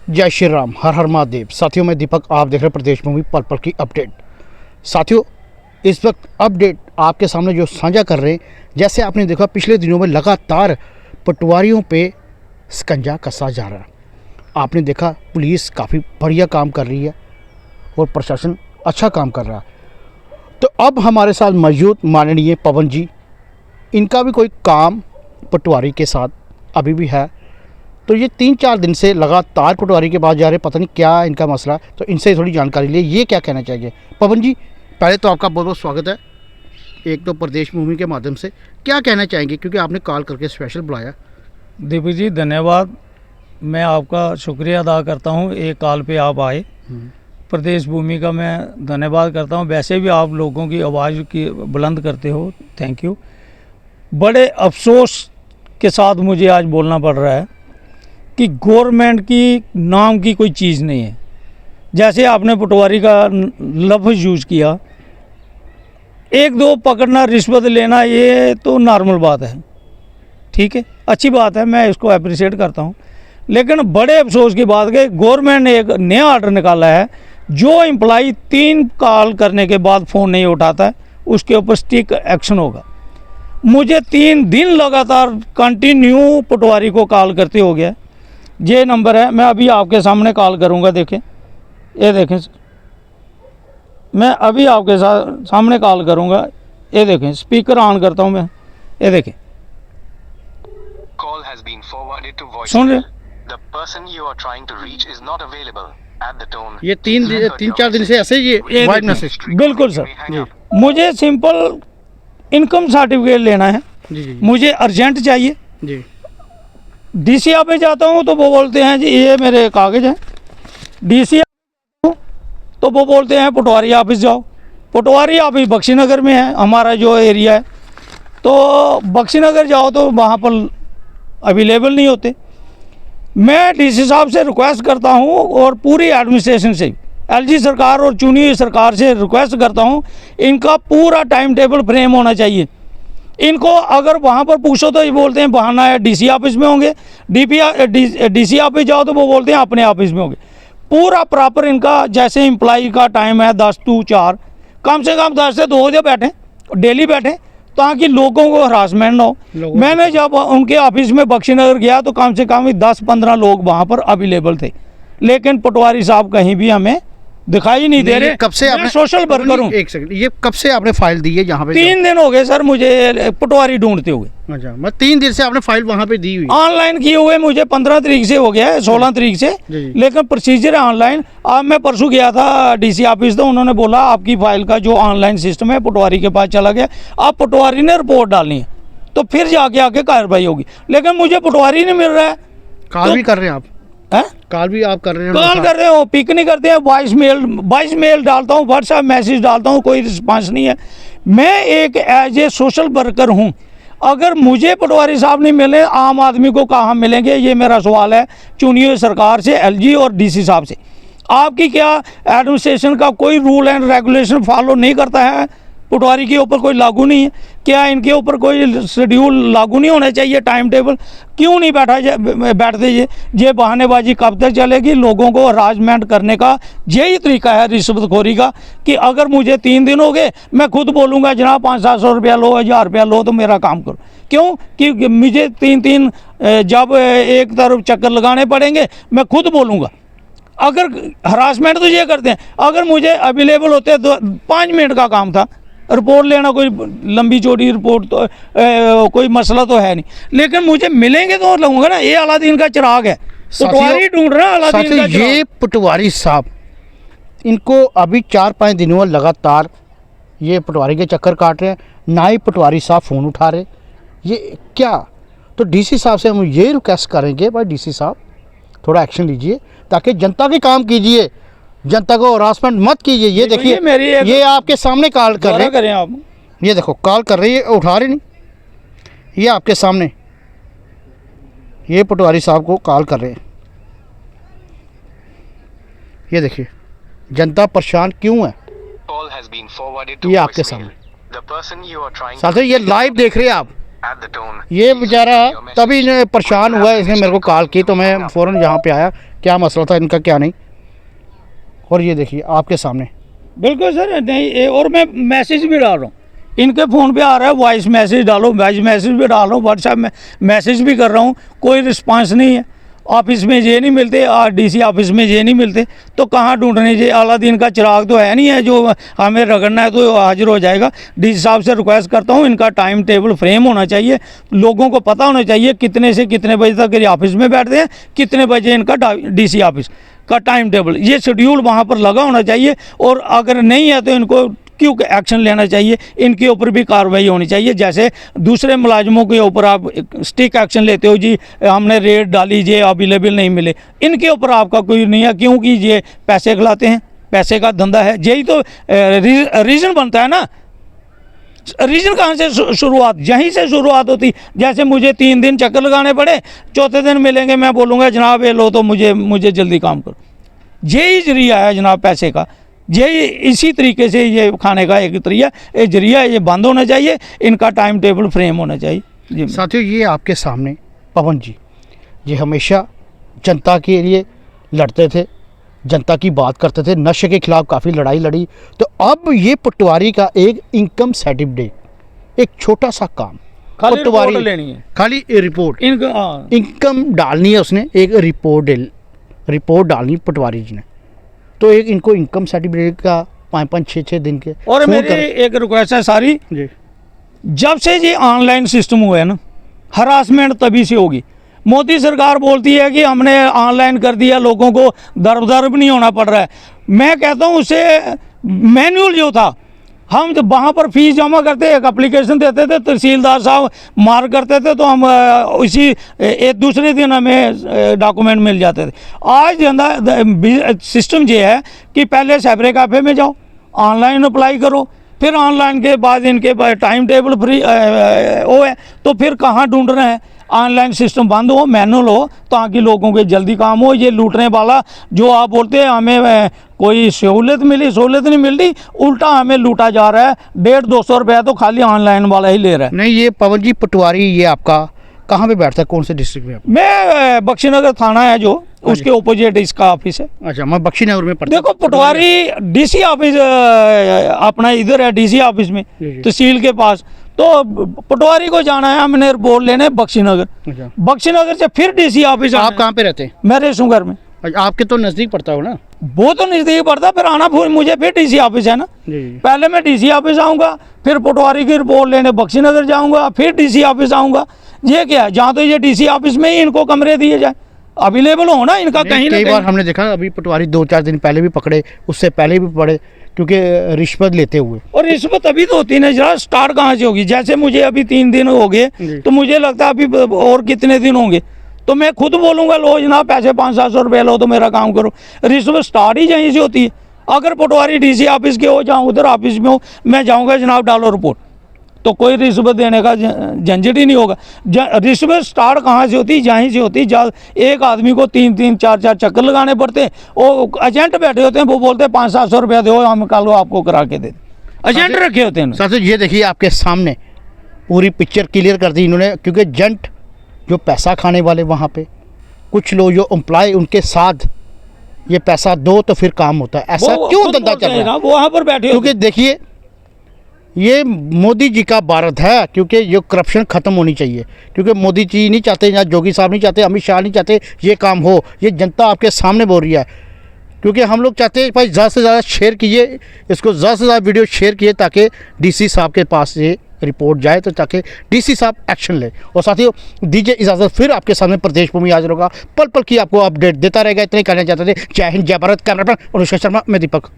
जय श्री राम, हर हर महादेव। साथियों, मैं दीपक, आप देख रहे हैं प्रदेश भूमि पल पल की अपडेट। साथियों, इस वक्त अपडेट आपके सामने जो साझा कर रहे हैं, जैसे आपने देखा पिछले दिनों में लगातार पटवारियों पे शिकंजा कसा जा रहा है। आपने देखा पुलिस काफ़ी बढ़िया काम कर रही है और प्रशासन अच्छा काम कर रहा है। तो अब हमारे साथ मौजूद माननीय पवन जी, इनका भी कोई काम पटवारी के साथ अभी भी है। तो ये 3-4 दिन से लगातार पटवारी के पास जा रहे, पता नहीं क्या इनका मसला। तो इनसे थोड़ी जानकारी लिए, ये क्या कहना चाहिए। पवन जी, पहले तो आपका बहुत बहुत स्वागत है, एक तो प्रदेश भूमि के माध्यम से। क्या कहना चाहेंगे, क्योंकि आपने कॉल करके स्पेशल बुलाया। दीपक जी धन्यवाद, मैं आपका शुक्रिया अदा करता हूँ, एक कॉल पे आप आए। प्रदेश भूमि का मैं धन्यवाद करता हूँ। वैसे भी आप लोगों की आवाज़ की बुलंद करते हो, थैंक यू। बड़े अफसोस के साथ मुझे आज बोलना पड़ रहा है कि गवर्नमेंट की नाम की कोई चीज़ नहीं है। जैसे आपने पटवारी का लफ्ज़ यूज़ किया, एक दो पकड़ना, रिश्वत लेना, ये तो नॉर्मल बात है, ठीक है, अच्छी बात है, मैं इसको अप्रिशिएट करता हूँ। लेकिन बड़े अफसोस की बात है, गवर्नमेंट ने एक नया ऑर्डर निकाला है, जो एम्प्लॉई 3 कॉल करने के बाद फ़ोन नहीं उठाता है उसके ऊपर स्ट्रिक्ट एक्शन होगा। मुझे 3 दिन लगातार कंटिन्यू पटवारी को कॉल करते हो गया। ये नंबर है, मैं अभी आपके सामने कॉल करूंगा, देखें, ये देखें, मैं अभी आपके सामने कॉल करूंगा, ये देखें, स्पीकर ऑन करता हूं मैं, ये देखें, Call has been forwarded to voicemail. सुन रहे? The person you are trying to reach is not available. At the tone. ये 3-4 दिन से ऐसे ये वॉइस मैसेज। बिल्कुल सर, जी मुझे सिंपल इनकम सर्टिफिकेट लेना है, जी जी मुझे अर्जेंट चाहिए। जी डीसी ऑफिस जाता हूँ तो वो बोलते हैं जी ये मेरे कागज़ हैं। डीसी तो वो बोलते हैं पटवारी ऑफिस जाओ। पटवारी ऑफिस बख्शीनगर में है, हमारा जो एरिया है, तो बख्शीनगर जाओ तो वहाँ पर अवेलेबल नहीं होते। मैं डीसी साहब से रिक्वेस्ट करता हूँ और पूरी एडमिनिस्ट्रेशन से, एलजी सरकार और चुनी हुई सरकार से रिक्वेस्ट करता हूँ, इनका पूरा टाइम टेबल फ्रेम होना चाहिए। इनको अगर वहाँ पर पूछो तो ये बोलते हैं बहाना है, डीसी ऑफिस में होंगे। डीसी ऑफिस जाओ तो वो बोलते हैं अपने ऑफिस में होंगे। पूरा प्रॉपर इनका, जैसे एम्प्लॉई का टाइम है 10 to 4, कम से कम 10 से 2 बजे बैठें, डेली बैठें, ताकि लोगों को हरासमेंट ना हो। मैंने जब उनके ऑफिस में बख्शीनगर गया तो कम से कम 10-15 लोग वहाँ पर अवेलेबल थे, लेकिन पटवारी साहब कहीं भी हमें दिखाई नहीं दे रहे। कब से आपने सोशल वर्कर हूँ। एक सेकंड, ये कब से आपने फाइल दी है यहाँ पे? 3 दिन हो गए सर मुझे पटवारी ढूंढते हुए। अच्छा, मैं 3 दिन से आपने फाइल वहाँ पे दी हुई? ऑनलाइन किए हुए मुझे 15 तारीख से हो गया है, 16 तारीख से, लेकिन प्रोसीजर है ऑनलाइन। अब मैं परसों गया था डीसी ऑफिस, तो उन्होंने बोला आपकी फाइल का जो ऑनलाइन सिस्टम है पटवारी के पास चला गया, अब पटवारी ने रिपोर्ट डालनी है तो फिर जाके आके कार्रवाई होगी। लेकिन मुझे पटवारी नहीं मिल रहा है। कॉल भी कर रहे हैं आप? हैं? कॉल भी आप कर रहे हैं? कॉल कर रहे हो, पिक नहीं करते हैं। वॉइस मेल डालता हूँ, व्हाट्सएप मैसेज डालता हूँ, कोई रिस्पांस नहीं है। मैं एक एज ए सोशल वर्कर हूँ, अगर मुझे पटवारी साहब नहीं मिले, आम आदमी को कहाँ मिलेंगे? ये मेरा सवाल है चुनी हुई सरकार से, एलजी और डीसी साहब से। आपकी क्या एडमिनिस्ट्रेशन का कोई रूल एंड रेगुलेशन फॉलो नहीं करता है? पटवारी के ऊपर कोई लागू नहीं है क्या? इनके ऊपर कोई शेड्यूल लागू नहीं होना चाहिए? टाइम टेबल क्यों नहीं बैठते? ये बहानेबाजी कब तक चलेगी? लोगों को हरासमेंट करने का यही तरीका है रिश्वतखोरी का, कि अगर मुझे 3 दिन हो गए, मैं खुद बोलूँगा जनाब 500-700 रुपया लो, 1000 रुपया लो तो मेरा काम करो। क्यों? कि मुझे 3 जब एक तरफ चक्कर लगाने पड़ेंगे, मैं खुद बोलूँगा। अगर हरासमेंट तो ये करते हैं, अगर मुझे अवेलेबल होते तो 5 मिनट का काम था, रिपोर्ट लेना कोई लंबी चौड़ी रिपोर्ट तो कोई मसला तो है नहीं, लेकिन मुझे मिलेंगे तो लगूंगा ना। ये अलादीन का चिराग है, पटवारी ढूंढ रहा है अलादीन का चिराग। ये पटवारी साहब, इनको अभी 4-5 दिनों में लगातार ये पटवारी के चक्कर काट रहे हैं, ना ही पटवारी साहब फ़ोन उठा रहे। ये क्या? तो डीसी साहब से हम ये रिक्वेस्ट करेंगे, भाई डीसी साहब थोड़ा एक्शन लीजिए, ताकि जनता के काम कीजिए, जनता को हरासमेंट मत कीजिए। ये देखिए, ये आपके सामने कॉल कर रहे हैं आप, ये देखो कॉल कर रही है, उठा रहे नहीं, ये आपके सामने, ये पटवारी साहब को कॉल कर रहे हैं। ये देखिए जनता परेशान क्यों है, Call has been forwarded to ये आपके voicemail. सामने। The person you are trying to साथियों, ये लाइव देख रहे हैं आप, at the tone. ये बेचारा तभी इन्हें परेशान हुआ, इसने मेरे को कॉल की तो मैं फ़ौरन यहाँ पे आया, क्या मसला था इनका क्या नहीं। और ये देखिए आपके सामने बिल्कुल सर, नहीं और मैं मैसेज भी डाल रहा हूँ, इनके फ़ोन पे आ रहा है वॉइस मैसेज डालो, वॉइस मैसेज भी डाल रहा हूँ, व्हाट्सएप में मैसेज भी कर रहा हूँ, कोई रिस्पांस नहीं है। ऑफिस में ये नहीं मिलते, डीसी ऑफिस में ये नहीं मिलते, तो कहाँ ढूंढने, ये अलादीन का चिराग तो है नहीं है जो हमें रगड़ना है तो हाजिर हो जाएगा। डीसी साहब से रिक्वेस्ट करता हूँ, इनका टाइम टेबल फ्रेम होना चाहिए, लोगों को पता होना चाहिए कितने से कितने बजे तक ये ऑफिस में बैठते हैं, कितने बजे इनका डीसी ऑफिस का टाइम टेबल, ये शेड्यूल वहाँ पर लगा होना चाहिए। और अगर नहीं है तो इनको क्यों एक्शन लेना चाहिए, इनके ऊपर भी कार्रवाई होनी चाहिए। जैसे दूसरे मुलाजिमों के ऊपर आप स्टिक एक्शन लेते हो, जी हमने रेड डाली, ये अवेलेबल नहीं मिले, इनके ऊपर आपका कोई नहीं है, क्योंकि ये पैसे खिलाते हैं, पैसे का धंधा है, यही तो रीज़न बनता है ना। रीजन कहाँ से शुरुआत, यहीं से शुरुआत होती। जैसे मुझे 3 दिन चक्कर लगाने पड़े, चौथे दिन मिलेंगे, मैं बोलूँगा जनाब ये लो तो मुझे जल्दी काम करो। यही जरिया है जनाब पैसे का, यही इसी तरीके से ये खाने का एक जरिया, ये बंद होना चाहिए, इनका टाइम टेबल फ्रेम होना चाहिए जी। साथियों ये आपके सामने पवन जी, ये हमेशा जनता के लिए लड़ते थे, जनता की बात करते थे, नशे के खिलाफ काफ़ी लड़ाई लड़ी। तो अब ये पटवारी का एक इनकम सर्टिफिकेट, एक छोटा सा काम, खाली पटवारी रिपोर्ट लेनी है, खाली रिपोर्ट, इनका इनकम डालनी है, उसने एक रिपोर्ट डालनी पटवारी जी ने, तो एक इनको इनकम सर्टिफिकेट का 5-5, 6-6 दिन के। और फोन मेरी कर- एक रिक्वेस्ट है सारी, जी जब से ये ऑनलाइन सिस्टम हुआ है ना, हरासमेंट तभी से होगी। मोदी सरकार बोलती है कि हमने ऑनलाइन कर दिया, लोगों को दर नहीं होना पड़ रहा है। मैं कहता हूँ उसे मैनुअल जो था, हम जब वहाँ पर फीस जमा करते, एक एप्लीकेशन देते थे, तहसीलदार साहब मार्क करते थे, तो हम इसी एक दूसरे दिन हमें डॉक्यूमेंट मिल जाते थे। आज सिस्टम ये है कि पहले साइबर कैफे में जाओ, ऑनलाइन अप्लाई करो, फिर ऑनलाइन के बाद इनके पास टाइम टेबल फ्री वो है, तो फिर कहाँ ढूंढ रहे हैं। ऑनलाइन सिस्टम बंद हो, मैनुअल हो, ताकि लोगों के जल्दी काम हो। ये लूटने वाला जो आप बोलते हैं हमें कोई सहूलत नहीं मिल रही, उल्टा हमें लूटा जा रहा है। 150-200 रुपया तो खाली ऑनलाइन वाला ही ले रहा है। नहीं, ये पवन जी पटवारी ये आपका कहाँ पे बैठता है, कौन से डिस्ट्रिक्ट में? मैं बख्शीनगर थाना है जो, उसके ओपोजिट इसका ऑफिस है। अच्छा, मैं बख्शीनगर में पढ़ता देखो पटवारी डीसी ऑफिस अपना इधर है, डीसी ऑफिस में जी, जी। तहसील के पास, तो पटवारी को जाना है हमने रिपोर्ट लेने बख्शीनगर, अच्छा। बख्शीनगर से फिर डीसी ऑफिस। आप कहाँ पे रहते हैं? मैं रेसूंगर में। अच्छा, आपके तो नज़दीक पड़ता हो ना? वो तो नज़दीक पड़ता, फिर आना मुझे फिर डीसी ऑफिस है ना। जी। पहले मैं डीसी ऑफिस आऊँगा, फिर पटवारी की रिपोर्ट लेने बख्शीनगर जाऊँगा, फिर डीसी ऑफिस आऊँगा। ये क्या है, जहाँ तो ये डीसी ऑफिस में ही इनको कमरे दिए जाए, अवेलेबल हो ना इनका कहीं ना कई बार कहीं। हमने देखा अभी पटवारी 2-4 दिन पहले भी पकड़े, उससे पहले भी पकड़े, क्योंकि रिश्वत लेते हुए। और रिश्वत अभी तो होती है जरा, स्टार्ट कहाँ से होगी। जैसे मुझे अभी 3 दिन हो गए, जी। तो मुझे लगता है अभी और कितने दिन होंगे, तो मैं खुद बोलूँगा लो जनाब पैसे 500-700 रुपये लो तो मेरा काम करो। रिश्वत स्टार्ट ही यहीं से होती है। अगर पटवारी डीसी ऑफिस के हो, जहाँ उधर ऑफिस में हो, मैं जाऊँगा जनाब डालो रिपोर्ट, तो कोई रिश्वत देने का झंझट ही नहीं होगा। रिश्वत स्टार्ट कहाँ से होती, यहीं से होती। एक आदमी को 3-3, 4-4 चक्कर लगाने पड़ते हैं। वो एजेंट बैठे होते हैं, वो बोलते हैं 500-700 रुपया दो, हम कल आपको करा के दे। एजेंट रखे होते हैं। साथियों ये देखिए आपके सामने पूरी पिक्चर क्लियर कर दी इन्होंने, क्योंकि एजेंट जो पैसा खाने वाले वहाँ पे कुछ लोग जो एम्प्लॉय उनके साथ ये पैसा दो तो फिर काम होता है। ऐसा वो क्यों खुद धंधा बोलते चल हैं रहा है? ना, वो वहाँ पर बैठे होते क्योंकि देखिए ये मोदी जी का भारत है, क्योंकि ये करप्शन ख़त्म होनी चाहिए। क्योंकि मोदी जी नहीं चाहते, या योगी साहब नहीं चाहते, अमित शाह नहीं चाहते ये काम हो। ये जनता आपके सामने बोल रही है, क्योंकि हम लोग चाहते हैं भाई ज़्यादा से ज़्यादा शेयर कीजिए इसको, ज़्यादा से ज़्यादा वीडियो शेयर किए, ताकि डीसी साहब के पास ये रिपोर्ट जाए, तो ताकि डीसी साहब एक्शन ले। और साथियों दीजिए इजाज़त, फिर आपके सामने प्रदेश भूमि हाजिर होगा, पल पल की आपको अपडेट देता रहेगा। इतने कहना चाहते थे। जय हिंद, जय भारत। कैमरा पर्सन अनुष्का शर्मा, मैं दीपक।